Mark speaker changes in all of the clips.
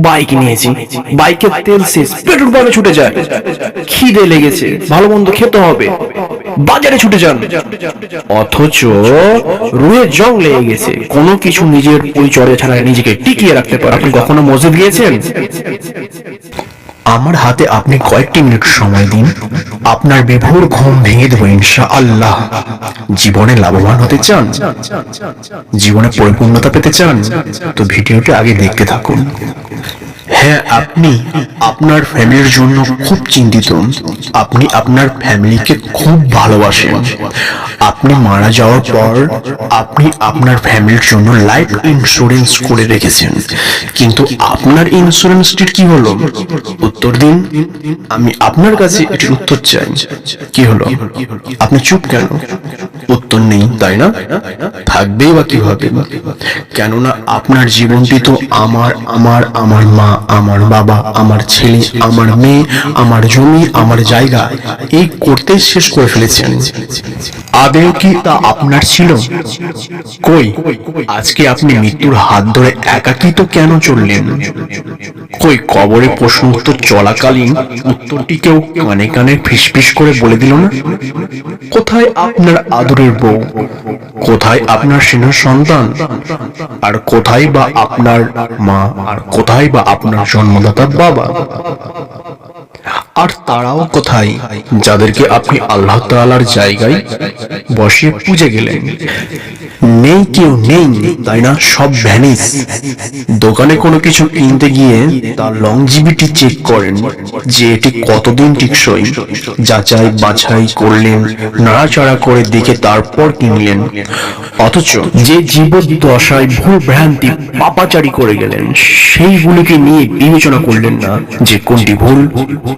Speaker 1: Bike নিয়েছি, বাইকের তেল শেষ, পেট্রোল পাম্পে ছুটে যায়, খিদে লেগেছে, ভালো মন্দ খেতে হবে, বাজারে ছুটে যান। অথচ রুহে জং লেগে গেছে, কোনো কিছু নিজের পরিচর্যা ছাড়া নিজেকে টিকিয়ে রাখতে পারে। আপনি কখনো মসজিদ গিয়েছেন?
Speaker 2: আমার হাতে আপনি কয়েকটি মিনিট সময় দিন, আপনার বিভোর ঘুম ভেঙে দেবো ইনশাআল্লাহ। জীবনে লাভবান হতে চান, জীবনে পরিপূর্ণতা পেতে চান, তো ভিডিওটি আগে দেখতে থাকুন। হ্যাঁ, আপনি আপনার ফ্যামিলির জন্য খুব চিন্তিত, আপনি আপনার ফ্যামিলিকে খুব ভালোবাসেন। আপনি মারা যাওয়ার পর আপনি আপনার ফ্যামিলির জন্য লাইফ ইন্স্যুরেন্স করে রেখেছেন, কিন্তু আপনার ইন্স্যুরেন্সটির কি হলো? উত্তর দিন, আমি আপনার কাছে এটির উত্তর চাই। কি হলো? আপনি চুপ কেন? উত্তর নেই, তাই না? থাকবেই বা কিভাবে? কেননা আপনার জীবনটি তো আমার আমার আমার মা, আমার বাবা, আমার ছেলে, আমার মেয়ে, আমার জমি, আমার জায়গা এই করতে শেষ করে ফেলেছেন। আদেও কি তা আপনার ছিল? কই, আজকে আপনি মৃত্যুর হাত ধরে একাকিত কেন চললেন? কই, কবরে প্রশ্ন উত্তর চলাকালীন উত্তরটি কেউ কানে কানে ফিসফিস করে বলে দিল না? কোথায় আপনার আদরের বউ? কোথায় আপনার স্নেহ সন্তান? আর কোথায় বা আপনার মা? আর কোথায় বা আপনার জন্মদাতা বাবা? আর তারাও কোথায়, যাদেরকে আপনি আল্লাহ তাআলার জায়গায় বসিয়ে পুজে গেলেন? নেই, কেউ নেই, তাই না? সব ভ্যানিস। দোকানে কোনো কিছু কিনতে গিয়ে তার লংজিভিটি চেক করেন যে এটি কতদিন টিকসই, যাচাই বাছাই করলেন, নাড়াচাড়া করে দেখে তারপর কিনলেন। অথচ
Speaker 1: যে জীবদ্দশায় ভুল ভ্রান্তি পাপাচারি করে গেলেন, সেইগুলিকে নিয়ে বিবেচনা করলেন না যে কোনটি ভুল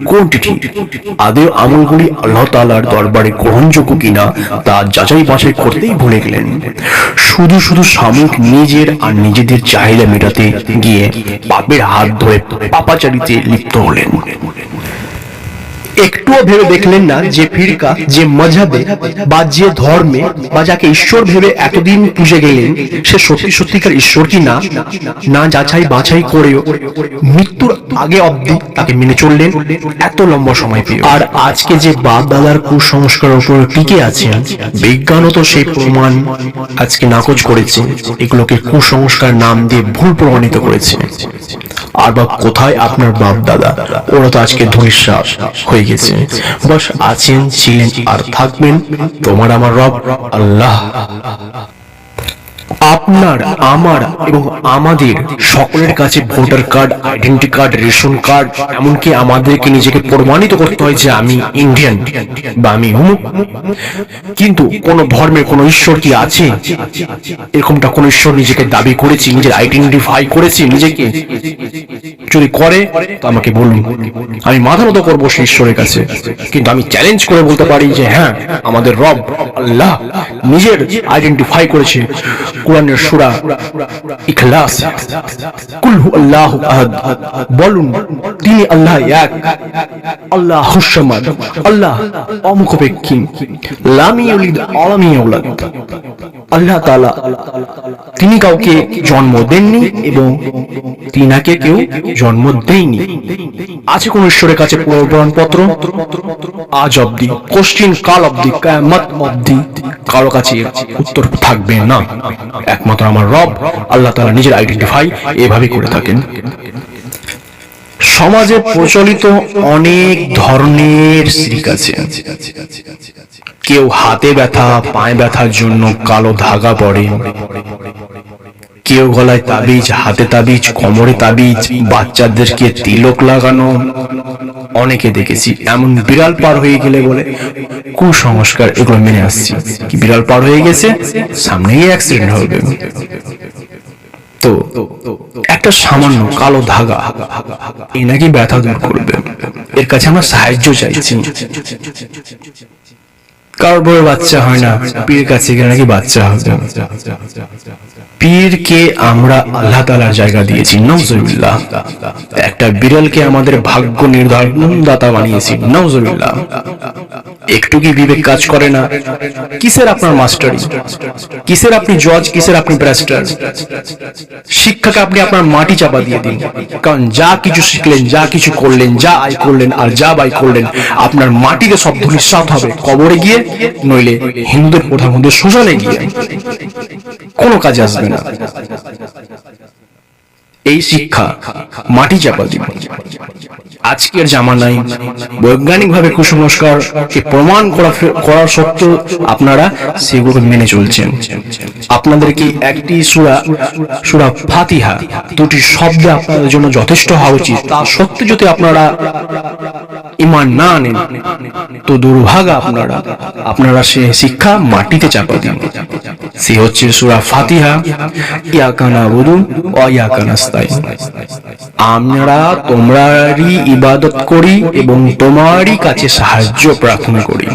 Speaker 1: কোনটি ঠিক। আদেও আমলগুলি আল্লাহ তাআলার দরবারে গ্রহণযোগ্য কিনা তা যাচাই বাছাই করতেই ভুলে গেলেন। শুধু শুধু সাময়িক নিজের আর নিজেদের চাহিদা মেটাতে গিয়ে পাপের হাত ধরে পাপাচারিতে লিপ্ত হলেন। একটুও ভেবে দেখলেন না যে ফিরকা, যে মজহবে বা যে ধর্মে বা যাকে ঈশ্বর ভেবে এতদিন পুজে গেলেন সে সত্যি সত্যিকার ঈশ্বর কি না? না যাচাই বাছাই করেও মৃত্যুর আগে অবধি তাকে মেনে চললেন এত লম্বা সময় পেয়ে। আর আজকে যে বাপ দাদার কুসংস্কারের উপর টিকে আছেন, বিজ্ঞানও তো সেই প্রমাণ আজকে নাকচ করেছে, এগুলোকে কুসংস্কার নাম দিয়ে ভুল প্রমাণিত করেছে। আর বা কোথায় আপনার বাপ দাদা? ওরা তো আজকে ধূলিসাৎ হয়ে গেছে। বস আছেন, ছিলেন আর থাকবেন তোমার আমার রব আল্লাহ। আপনার, আমার এবং আমাদের সকলের কাছে voter card, identity card, ration card, এমনকি আমাদেরকে নিজেকে প্রমাণিত করতে হয় যে আমি ইন্ডিয়ান বা আমি অমুক। কিন্তু কোন ধর্মের কোন ঈশ্বর কি আছে? এরকমটা কোন ঈশ্বর নিজেকে দাবি করেছি, নিজের আইডেন্টিফাই করেছি নিজেকে? যদি করে তো আমাকে বলুন, আমি মাথা নত করবো সেই ঈশ্বরের কাছে। কিন্তু আমি চ্যালেঞ্জ করে বলতে পারি যে হ্যাঁ, আমাদের রব আল্লাহ নিজের আইডেন্টিফাই করেছে কোরআনের সূরা ইখলাস, কুল হু আল্লাহু আহাদ। বলুন তিনি আল্লাহ এক, আল্লাহুস সামাদ, আল্লাহ অমুখাপেক্ষী, লাম ইয়ালিদ ওয়া লাম ইউলাদ। আল্লাহ তাআলা তিনি কাউকে জন্ম দেননি এবং তিনাকে কেউ জন্ম দেয়নি। আছে কোন ঈশ্বরের কাছে প্রমাণপত্র? আজ অব্দি, কোশ্চিন কাল অব্দি, কিয়ামত অব্দি কারো কাছে উত্তর থাকবে না। একমাত্র আমার রব আল্লাহ তাআলা নিজের আইডেন্টিফাই এভাবে করে থাকেন। সমাজে প্রচলিত অনেক ধরনের শিরক আছে। কেউ হাতে ব্যথা পায়ে ব্যথার জন্য কালো ধাগা পরে, কেউ গলায় তাবিজ, হাতে তাবিজ, কোমরে তাবিজ, বাচ্চাদেরকে তিলক লাগানো। অনেকে দেখেছি এমন বিড়াল পার হয়ে গেলে বলে কুসংস্কার, এগুলো মেনে আসছি। কি বিড়াল পার হয়ে গেছে, সামনেই অ্যাক্সিডেন্ট হবে। তো একটা সামান্য কালো ধাগা এ নাকি ব্যথা দূর করবে, এর কাছে আমরা সাহায্য চাইছি। কারোর বড় বাচ্চা হয় না, পীর কাছে গেলে নাকি বাচ্চা হবে। পীরকে আমরা আল্লাহ তাআলার জায়গা দিয়েছি, নাউজুবিল্লাহ। একটা বিড়ালকে আমাদের ভাগ্য নির্ধারণ দাতা বানিয়েছি, নাউজুবিল্লাহ। একটু কি বিবেক কাজ করে না? কিসের আপনার মাস্টারি, কিসের আপনি জজ, কিসের আপনি ব্যারিস্টার? শিক্ষাকে আপনি আপনার মাটি চাপা দিয়ে দিন। কারণ যা কিছু শিখলেন, যা কিছু করলেন, যা আয় করলেন আর যা ব্যয় করলেন, আপনার মাটিতে সব ধূলিসাৎ হবে কবরে গিয়ে, নইলে হিন্দুদের প্রধানমন্ত্রী শ্মশানে গিয়ে, কোনো কাজে আসবে না। এই শিক্ষা মাটি চাপা দিন। আজকের জামানায় বৈজ্ঞানিক ভাবে কুসংস্কারকে প্রমাণ করার সত্ত্বেও আপনারা সেগুলো মেনে চলছেন। আপনাদেরকে একটি সূরা ফাতিহা দুটি শব্দ আপনাদের জন্য যথেষ্ট হওয়া উচিত। তা সত্ত্বেও যদি আপনারা ঈমান না আনেন, তো দুর্ভাগা আপনারা সে শিক্ষা মাটিতে চাপা দিন। সে হচ্ছে সূরা ফাতিহা, ইয়াকা নাবুদু ওয়া ইয়াকা নাস্তাইন। আমরা তোমারই ইবাদত করি এবং তোমারই কাছে সাহায্য প্রার্থনা করি।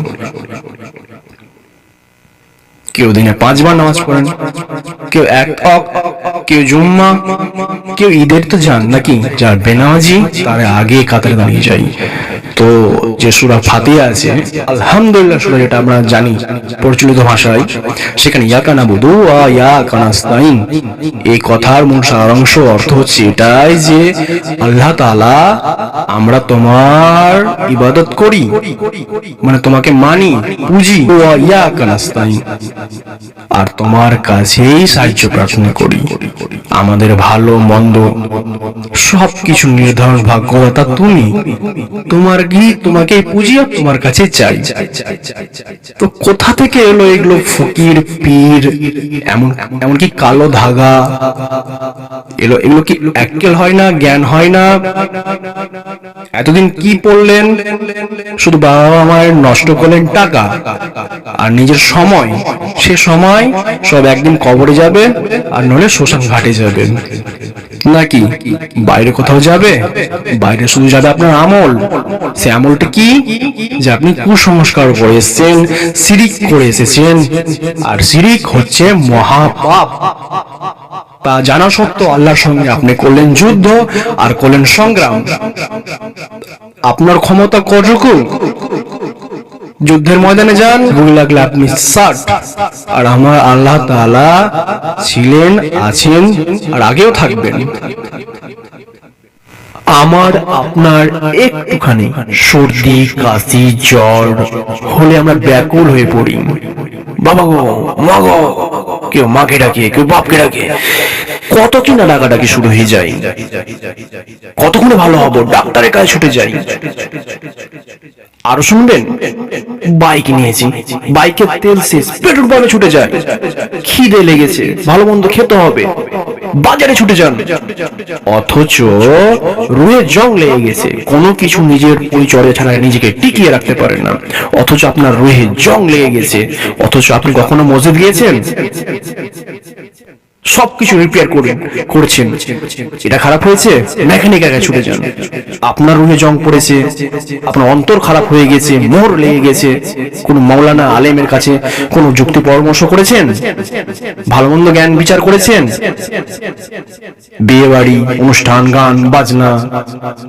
Speaker 1: কেউ দিনে 5 বার নামাজ পড়েন, কেউ এক ওয়াক্ত, কেউ জুম্মা, কেউ ঈদের তো যান নাকি, যার বেনামাজি তার আগে কাতারে দাঁড়িয়ে যায়। তো যে সূরা ফাতিহা আছে, আলহামদুলিল্লাহ সূরা, যেটা আমরা জানি প্রচলিত ভাষায়, সেখানে ইয়াকা নাবুদু ওয়া ইয়াকা নাস্তাইন, এই কথার মূল সারাংশ অর্থ হচ্ছে এটাই যে আল্লাহ তাআলা, আমরা তোমার ইবাদত করি, মানে তোমাকে মানি, পুজি, ওয়া ইয়াকা নাস্তাইন, আর তোমার কাছেই সাহায্য প্রার্থনা করি। আমাদের ভালো মন্দ সবকিছু নির্ধারণ ভাগ্যদাতা তুমি, তোমাকে পুজি আর তোমার কাছে চাই। তো কোথা থেকে এলো এগুলো ফকির পীর, এমনকি কালো ধাগা এগুলো কি আক্কেল হয় না, জ্ঞান হয় না? এতদিন কি পড়লেন? শুধু বাবা মায়ের নষ্ট করলেন টাকা আর নিজের সময়, সে সময় সব একদিন কবরে যাবে আর নইলে শ্মশান ঘাটে যাবে, নাকি বাইরে কোথাও যাবে? বাইরে শুধু যাবে আপনার আমল। সে আমলটা কি? যে আপনি কুসংস্কার করে এসেছেন, শিরিক করে এসেছেন, আর শিরিক হচ্ছে মহাপাপ। তা জানা সত্ত্বেও আল্লাহর সঙ্গে আপনি করলেন যুদ্ধ আর করলেন সংগ্রাম। আপনার ক্ষমতা কতটুকু? যুদ্ধের ময়দানে যান, গুলি লাগলে আপনি 60, আর আমার আল্লাহ তাআলা ছিলেন, আছেন আর আগেও থাকবেন। আমার আপনার একটুখানি সর্দি, কাশি, জ্বর হলে আমরা ব্যাকুল হয়ে পড়ি। বাবা গো, মা গো, কেউ মাকে ডাকে, কেউ বাপকে ডাকে, কত কিনা ডাকাডাকি শুরু হয়ে যায়। কতক্ষণে ভালো হবো, ডাক্তারের কাছে ছুটে যাই। আরো শুনবেন, বাইক নিয়েছি, বাইকের তেল শেষ, পেট্রোল পাম্পে ছুটে যায়। খিদে লেগেছে, ভালো মন্দ খেতে হবে, বাজারে ছুটে যান। অথচ রুহে জং লেগে গেছে, কোনো কিছু নিজের পরিচর্যা ছাড়া নিজেকে টিকিয়ে রাখতে পারেন না। অথচ আপনার রুহে জং লেগে গেছে, অথচ আপনি কখনো মসজিদ গিয়েছেন? সবকিছু রিপেয়ার করছেন, এটা খারাপ হয়েছে, মেকানিকের কাছে ছুটে যান। আপনার রুহে জং পড়েছে, আপনার অন্তর খারাপ হয়ে গেছে, মোহর লেগে গেছে, কোন মাওলানা আলেমের কাছে কোন যুক্তি পরামর্শ করেছেন? ভালো মন্দ জ্ঞান বিচার করেছেন? বিয়ে বাড়ি, অনুষ্ঠান, গান বাজনা,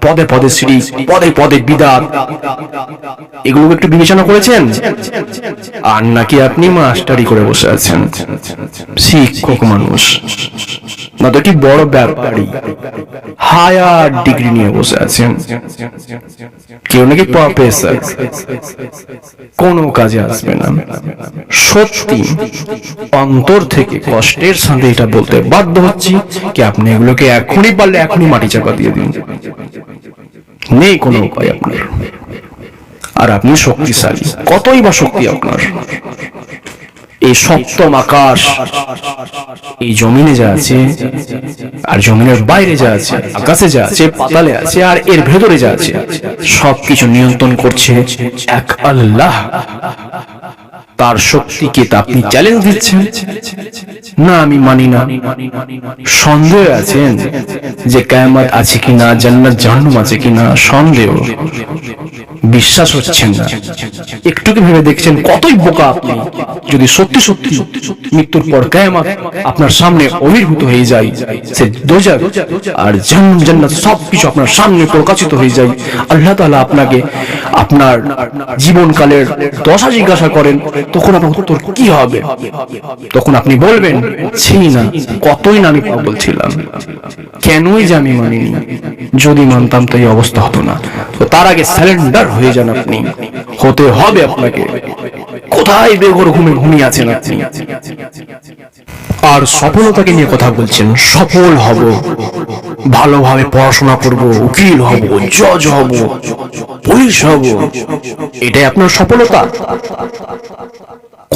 Speaker 1: পদে পদে শিরিক, পদে পদে বিদআত, এগুলো একটু বিবেচনা করেছেন? আর নাকি আপনি মাস্টারি করে বসে আছেন, শিক্ষক মানুষ, না তো কি বড় ব্যাপারী, হায়ার ডিগ্রি নিয়ে বসে আছেন, কেউ নাকি প্রফেসর, কোনো কাজে আসবে না। সত্যি অন্তর থেকে কষ্টের সাথে এটা বলতে বাধ্য হচ্ছি কি আপনি এগুলোকে এখনই পারলে এখনই মাটি চাপা দিয়ে দিন, নেই কোনো উপায় আপনার। আর আপনি শক্তিশালী, কতই বা শক্তি আপনার। এই সপ্তম আকাশ, এই জমিনে যা আছে আর জমিনের বাইরে যা আছে, আকাশে যা আছে, পাতালে আছে আর এর ভেতরে যা আছে, সবকিছু নিয়ন্ত্রণ করছে এক আল্লাহ। তার শক্তিকে তা আপনি চ্যালেঞ্জ দিচ্ছেন না, আমি মানি না। সন্দেহ আছেন যে কিয়ামত আছে কিনা, জান্নাত জাহান্নাম আছে কিনা, সন্দেহ। বিশ্বাস হচ্ছে না, একটু কি ভেবে দেখছেন কতই বোকা আপনি? যদি সত্যি সত্যি মৃত্যুর পর কিয়ামত আপনার সামনে আবির্ভূত হয়ে যায়, সে দোজখ আর জান্নাত সবকিছু আপনার সামনে প্রকাশিত হয়ে যায়, আল্লাহ তাআলা আপনাকে আপনার জীবনকালের দশা জিজ্ঞাসা করেন, তখন আপনার উত্তর কি হবে? তখন আপনি বলবেন, ছি না, কতই না আমি পাগল ছিলাম, কেনই যে আমি মানিনি, যদি মানতাম তো এই অবস্থা হতো না। তো তার আগে সারেন্ডার হয়ে যান, আপনি হতে হবে আপনাকে। কোথায় বেঘর ঘুমে ঘুমিয়ে আছেন আপনি? আর সফলতাকে নিয়ে কথা বলছেন, সফল হব, ভালোভাবে পড়াশোনা করব, উকিল হব, জজ হব, পুলিশ হব, এটাই আপনার সফলতা?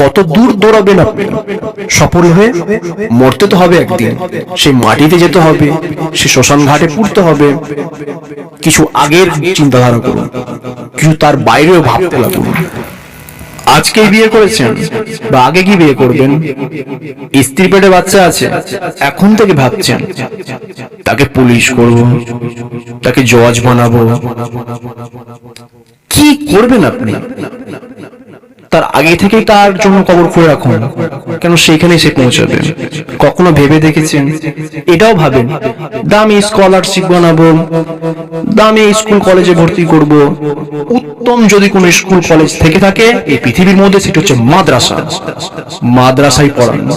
Speaker 1: কত দূর দৌড়াবেন আপনি সফল হয়ে? মরতে তো হবে একদিন, সেই মাটিতে যেতে হবে, সে শ্মশান ঘাটে পুড়তে হবে। কিছু আগের চিন্তাধারা করুন, কিছু তার বাইরেও ভাবতে লাগুন। আজকে বিয়ে করেছেন বা আগে কি বিয়ে করবেন? স্ত্রী পেটে বাচ্চা আছে, এখন থেকে ভাবছেন তাকে পুলিশ করব, তাকে জজ বানাবো। কি করবেন আপনি? তার আগে থেকেই তার জন্য কবর খুঁড়ে রাখুন, কেন সেইখানে সে পৌঁছাবে। কখনো ভেবে দেখেছেন? এটাও ভাবেন দামি স্কলারশিপ বানাবো, দামি স্কুল কলেজে ভর্তি করব। উত্তম যদি কোনো স্কুল কলেজ থেকে থাকে এই পৃথিবীর মধ্যে, সেটা হচ্ছে মাদ্রাসা। মাদ্রাসায় পড়ানো,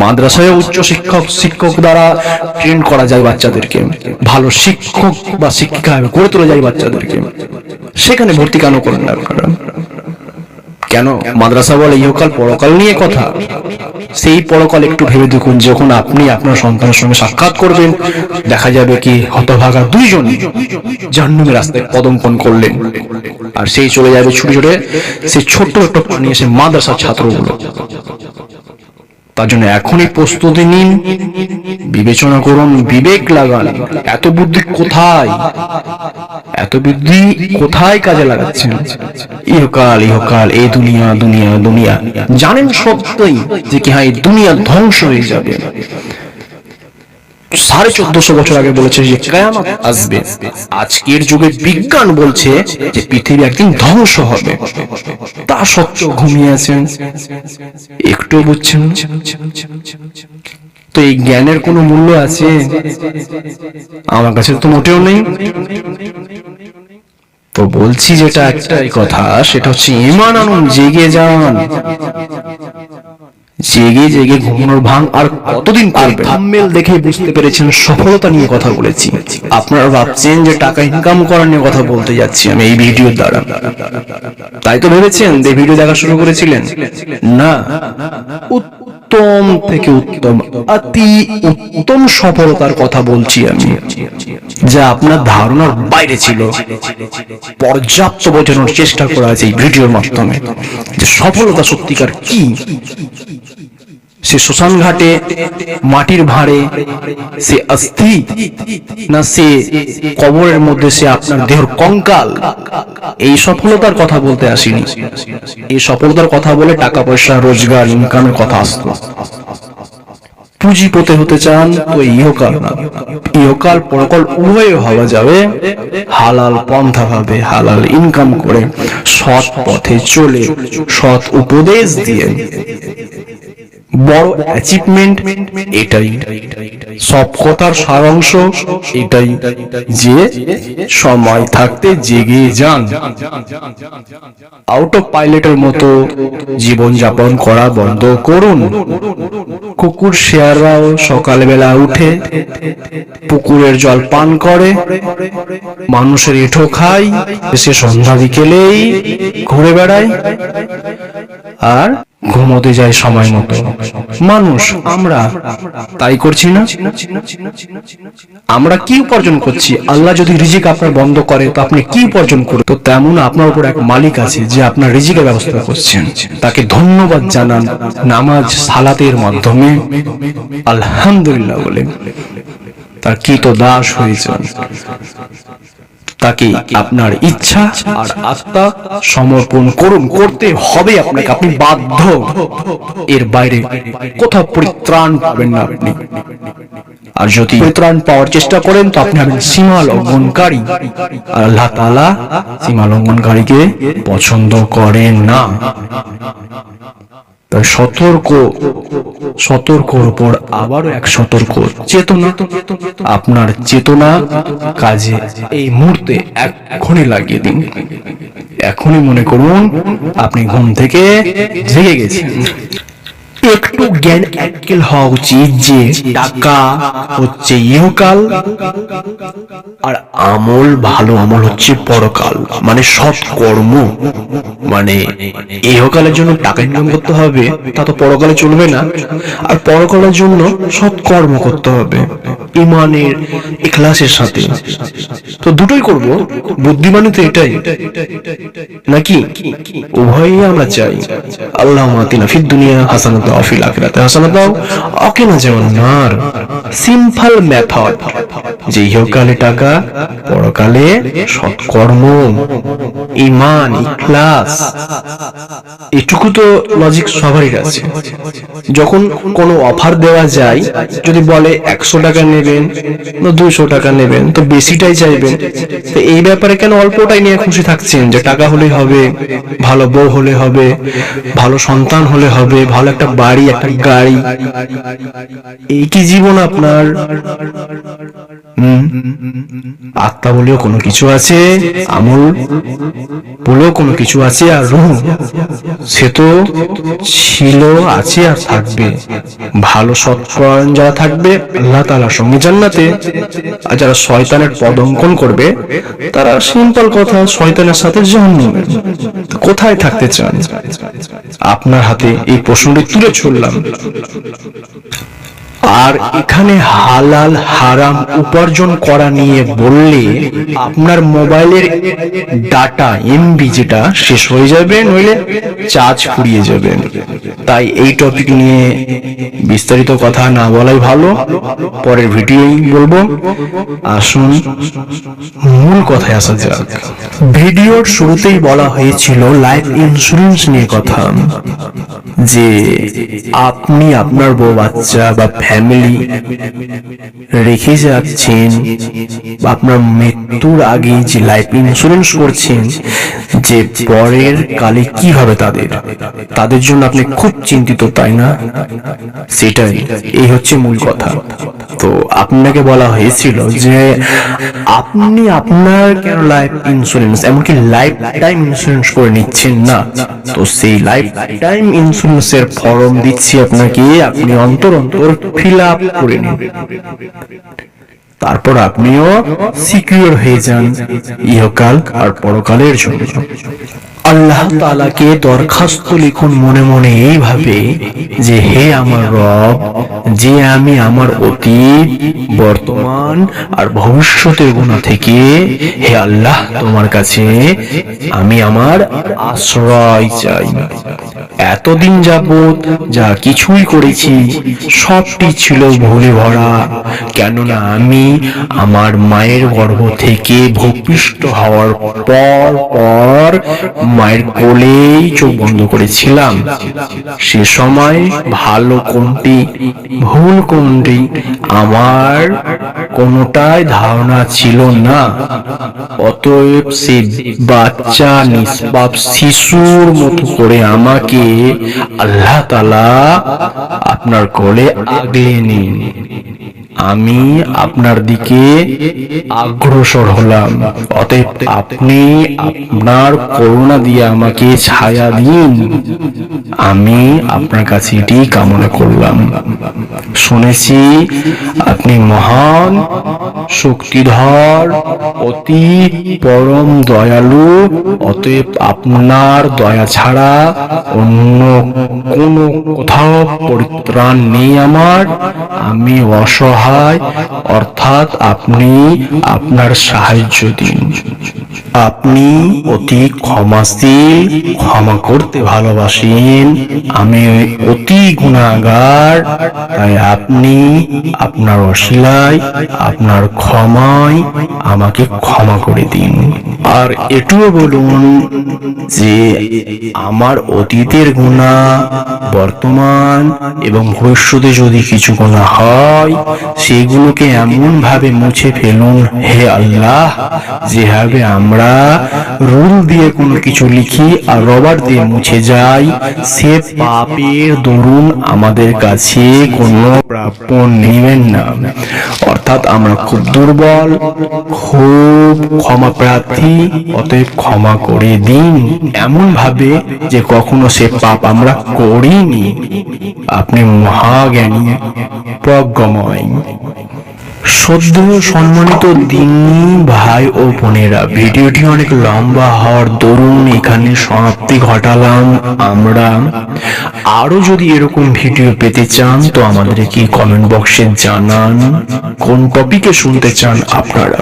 Speaker 1: মাদ্রাসায় উচ্চ শিক্ষক দ্বারা ট্রেন করা যায় বাচ্চাদেরকে, ভালো শিক্ষক বা শিক্ষিকা গড়ে তোলা যায় বাচ্চাদেরকে। সেখানে ভর্তি কেন করেন না আপনারা? কেন? মাদ্রাসা বলে ইহকাল পরকাল নিয়ে কথা। সেই পরকাল একটু ভেবে দেখুন, যখন আপনি আপনার সন্তানের সঙ্গে সাক্ষাৎ করবেন, দেখা যাবে কি হতভাগা দুইজন জাহান্নামের রাস্তায় পদমপণ করলেন, আর সেই চলে যাবে ছুটে ছুটে সেই ছোট্ট ছোট্ট পানি এসে মাদ্রাসার ছাত্রগুলো। তার জন্য এখনই প্রস্তুতি নিন, বিবেচনা করুন, বিবেক লাগান। এত বুদ্ধি কোথায়, এত বুদ্ধি কোথায় কাজে লাগাচ্ছেন? ইহকাল ইহকাল, এই দুনিয়া দুনিয়া দুনিয়া, জানেন সত্যই যে কি হ্যাঁ এই দুনিয়া ধ্বংস হয়ে যাবে। 1450 বছর আগে বলেছে যে কিয়ামত আসবে। আজকের যুগে বিজ্ঞান বলছে যে পৃথিবী একদিন ধ্বংস হবে, তা সত্ত্বেও ঘুমিয়ে আছেন, একটু বুঝছেন? তো এই জ্ঞানের কোনো মূল্য আছে? আমার কাছে তো মোটেও নেই। তো বলছি যেটা একটাই কথা, সেটা হচ্ছে ঈমান আনুন, জেগে যান। জেগে জেগে ঘুমানোর ভান আর কতদিন করবেন? থাম্বনেল দেখে বুঝতে পেরেছেন সফলতা নিয়ে কথা বলেছি। আপনারা ভাবছেন যে টাকা ইনকাম করা নিয়ে কথা বলতে যাচ্ছি আমি এই ভিডিওর দ্বারা, তাই তো ভেবেছেন যে ভিডিও দেখা শুরু করেছিলেন? না, উত্তম থেকে উত্তম, অতি উত্তম সফলতার কথা বলছি আমি, যা আপনার ধারণার বাইরে ছিল। পর্যাপ্ত বোঝানোর চেষ্টা করা আছে এই ভিডিওর মাধ্যমে যে সফলতা সত্যিকার কি। সে শ্মশান ঘাটে মাটির ভাঁড়ে সে অস্থি, না সে কবরের মধ্যে সে আপনার দেহের কঙ্কাল? এই সফলতার কথা বলতে আসিনি। এই সফলতার কথা বলে টাকা পয়সা রোজগার ইনকামের কথা আসতো। পুঁজিপতি হতে চান তো ইহকাল না, ইহকাল পরকাল উভয় হওয়া যাবে। হালাল পন্থা ভাবে, হালাল ইনকাম করে, সৎ পথে চলে, সৎ উপদেশ দিয়ে বড় অ্যাচিভমেন্ট এটাই। সব কথার সারাংশ এটাই যে সময় থাকতে জেগে যান। আউট অফ পাইলটের মতো জীবন যাপন করা বন্ধ করুন। কুকুর শেয়াররাও সকালবেলা উঠে পুকুরের জল পান করে, মানুষের এঁঠো খায়, সে সন্ধ্যা বিকেলেই ঘুরে বেড়ায় আর ঘুমোতে যায় সময় মতো। মানুষ আমরা তাই করছি না? আমরা কি উপার্জন করছি? আল্লাহ যদি রিজিক আপনার বন্ধ করে তো আপনি কি উপার্জন করুন? তো তেমন আপনার উপর এক মালিক আছে যে আপনার রিজিকের ব্যবস্থা করছেন, তাকে ধন্যবাদ জানান নামাজ সালাতের মাধ্যমে আলহামদুলিল্লাহ বলে, তার কি তো দাস হয়েছেন। তাকে আপনার ইচ্ছা আর আত্মা সমর্পণ করুন, করতে হবে আপনাকে, আপনি বাধ্য। এর বাইরে কোথাও পরিত্রাণ পাবেন না আপনি।
Speaker 2: আর যদি পরিত্রাণ পাওয়ার চেষ্টা করেন তো আপনি হবেন সীমা লঙ্ঘনকারী, আর আল্লাহ তাআলা সীমা লঙ্ঘনকারীকে পছন্দ করেন না। তাই সতর্কর উপর আবারও এক সতর্ক চেতনা। আপনার চেতনা কাজে এই মুহূর্তে এখনই লাগিয়ে দিন। এখনই মনে করুন আপনি ঘুম থেকে জেগে গেছেন। একটু জ্ঞান আক্কেল হওয়া উচিত যে টাকা হচ্ছে ইহকাল আর আমল, ভালো আমল হচ্ছে পরকাল। মানে সৎ কর্ম, মানে ইহকালের জন্য টাকা ইনকাম করতে হবে, তা তো পরকালে চলবে না। আর পরকালের জন্য সৎ কর্ম করতে হবে ইমানের ইখলাসের সাথে। তো দুটোই করব, বুদ্ধিমানী তো এটাই নাকি? উভয়ই আমরা চাই। আল্লাহুম্মা আতিনা ফিদ দুনিয়া হাসানাতাও ওয়া ফিল আখিরাতি হাসানাতাও ওয়া কিনা আযাবান্নার। সিম্পল মেথড, যে ইহকালে টাকা, পরকালে সৎকর্ম, ঈমান, ইখলাস। এটুকু তো লজিক সবারই আছে। যখন কোনো অফার দেওয়া যায়, যদি বলে 100 টাকা নেবেন না 200 টাকা নেবেন, তো বেশিটাই চাইবেন। তো এই ব্যাপারে কেন অল্পটাই নিয়ে খুশি থাকছেন? যে টাকা হলেই হবে, ভালো বউ হলে হবে, ভালো সন্তান হলে হবে, ভালো একটা বাড়ি, একটা গাড়ি। এই কি জীবন আপনার? আত্মা বলেও কোনো কিছু আছে, আমল বলেও কোনো কিছু আছে, আর রূহ সে তো ছিল, আছে আর থাকবে। ভালো সৎকর্ম যারা থাকবে আল্লাহ তাআলার সঙ্গে জান্নাতে, আর যারা শয়তানের পদঙ্কন করবে তারা সিম্পল কথা, শয়তানের সাথে জাহান্নামে। কোথায় থাকতে চান? আপনার হাতে এই প্রশ্নটি তুলে ছুড়লাম। আর এখানে হালাল হারাম উপার্জন করা নিয়ে বললে আপনার মোবাইলের ডাটা এমবি যেটা শেষ হয়ে যাবে, নইলে চার্জ ফুরিয়ে যাবে। তাই এই টপিক নিয়ে বিস্তারিত কথা না বলাই ভালো, পরের ভিডিওই বলবো। আসুন মূল কথায় আসা যাক। ভিডিওর শুরুতেই বলা হয়েছিল লাইফ ইন্স্যুরেন্স নিয়ে কথা, যে আপনি আপনার বউ বাচ্চা বা ফ্যামিলি রেখে যাচ্ছেন, বা আপনার মৃত্যুর আগে যে লাইফ ইন্স্যুরেন্স করছেন, যে পরের কালে কি হবে তাদের জন্য আপনি খুব চিন্তিত, তাই না? সেটাই, এই হচ্ছে মূল কথা। তো আপনাকে বলা হয়েছিল যে আপনি আপনার কেন লাইফ ইন্স্যুরেন্স, এমনকি লাইফ টাইম ইন্স্যুরেন্স করে নিচ্ছেন না? তো সেই লাইফ টাইম ইন্স্যুরেন্সের ফর্ম দিচ্ছি আপনাকে, আপনি অন্তর ফিল আপ করে নিন। তারপর আপনিও সিকিউর হয়ে যান ইহকাল আর পরকালের জন্য। আল্লাহ তাআলাকে দরখাস্ত লিখুন মনে মনে এইভাবে, যে হে আমার রব, যে আমি আমার অতীত, বর্তমান আর ভবিষ্যতের গুনাহ থেকে, হে আল্লাহ তোমার কাছে আমি আমার আশ্রয় চাই। এতদিন যাবত যা কিছুই করেছি সবটি ছিল ভুলে ভরা, কেননা আমি আমার মায়ের গর্ভ থেকে ভূপৃষ্ঠ হওয়ার পর মায়ের কোলেই চোখ বন্ধ করেছিলাম। সে সময় ভালো কোনটি ভুল কোনটি আমার কোনটাই ধারণা ছিল না। অতএব সে বাচ্চা নিষ্পাপ শিশুর মতো করে আমাকে আল্লাহ তাআলা আপনার কোলে আগলে নিন। আমি আপনার দিকে অগ্রসর হলাম। অতএব আপনি আপনার করুণা দিয়ে আমাকে ছায়া দিন। আমি আপনার কাছে এটি কামনা করলাম। শুনেছি আপনি মহান, শক্তিধর, অতি পরম দয়ালু। অতএব আপনার দয়া ছাড়া অন্য কোনো কোথাও পরিত্রাণ নেই আমার। আমি অসহায়, অর্থাৎ আপনি আপনার সাহায্য দিন। আপনি অতি ক্ষমাশীল, ক্ষমা করতে ভালোবাসেন। আমি অতি গুনাহগার, তাই আপনি আপনার অশিলায়, আপনার ক্ষমায় আমাকে ক্ষমা করে দিন। আর এটুও বলুন যে আমার অতীতের গুনাহ, বর্তমান এবং ভবিষ্যতে যদি কিছু গুনাহ হয় সেগুলোকে এমন ভাবে মুছে ফেলুন হে আল্লাহ, যেভাবে আমরা রুল দিয়ে কোনো কিছু লিখি আর রবার দিয়ে মুছে যাই, সে পাপের দরুন আমাদের কাছে কোনো প্রাপ্য নেবেন না। অর্থাৎ আমরা খুব দুর্বল, খুব ক্ষমা প্রার্থী, অতএব ক্ষমা করে দিন এমন ভাবে যে কখনো সে পাপ আমরা করিনি। আপনি মহাজ্ঞানী, প্রজ্ঞময়। শ্রদ্ধেয় সম্মানিত দিনী ভাই ও বোনেরা, ভিডিওটি অনেক লম্বা হওয়ার দরুন এখানে সমাপ্তি ঘটালাম আমরা। আরো যদি এরকম ভিডিও পেতে চান তো আমাদেরকে কমেন্ট বক্সে জানান কোন টপিকে শুনতে চান আপনারা।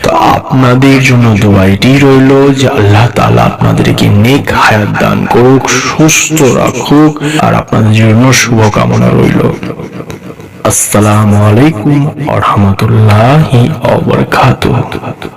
Speaker 2: তো আপনাদের জন্য দোয়াইটি রইল যে আল্লাহ তাআলা আপনাদেরকে নেক হায়াত দান করুক, সুস্থ রাখুক, আর আপনাদের জন্য শুভকামনা রইল। আসসালামু আলাইকুম ওয়া রাহমাতুল্লাহি ওয়া বারাকাতুহু।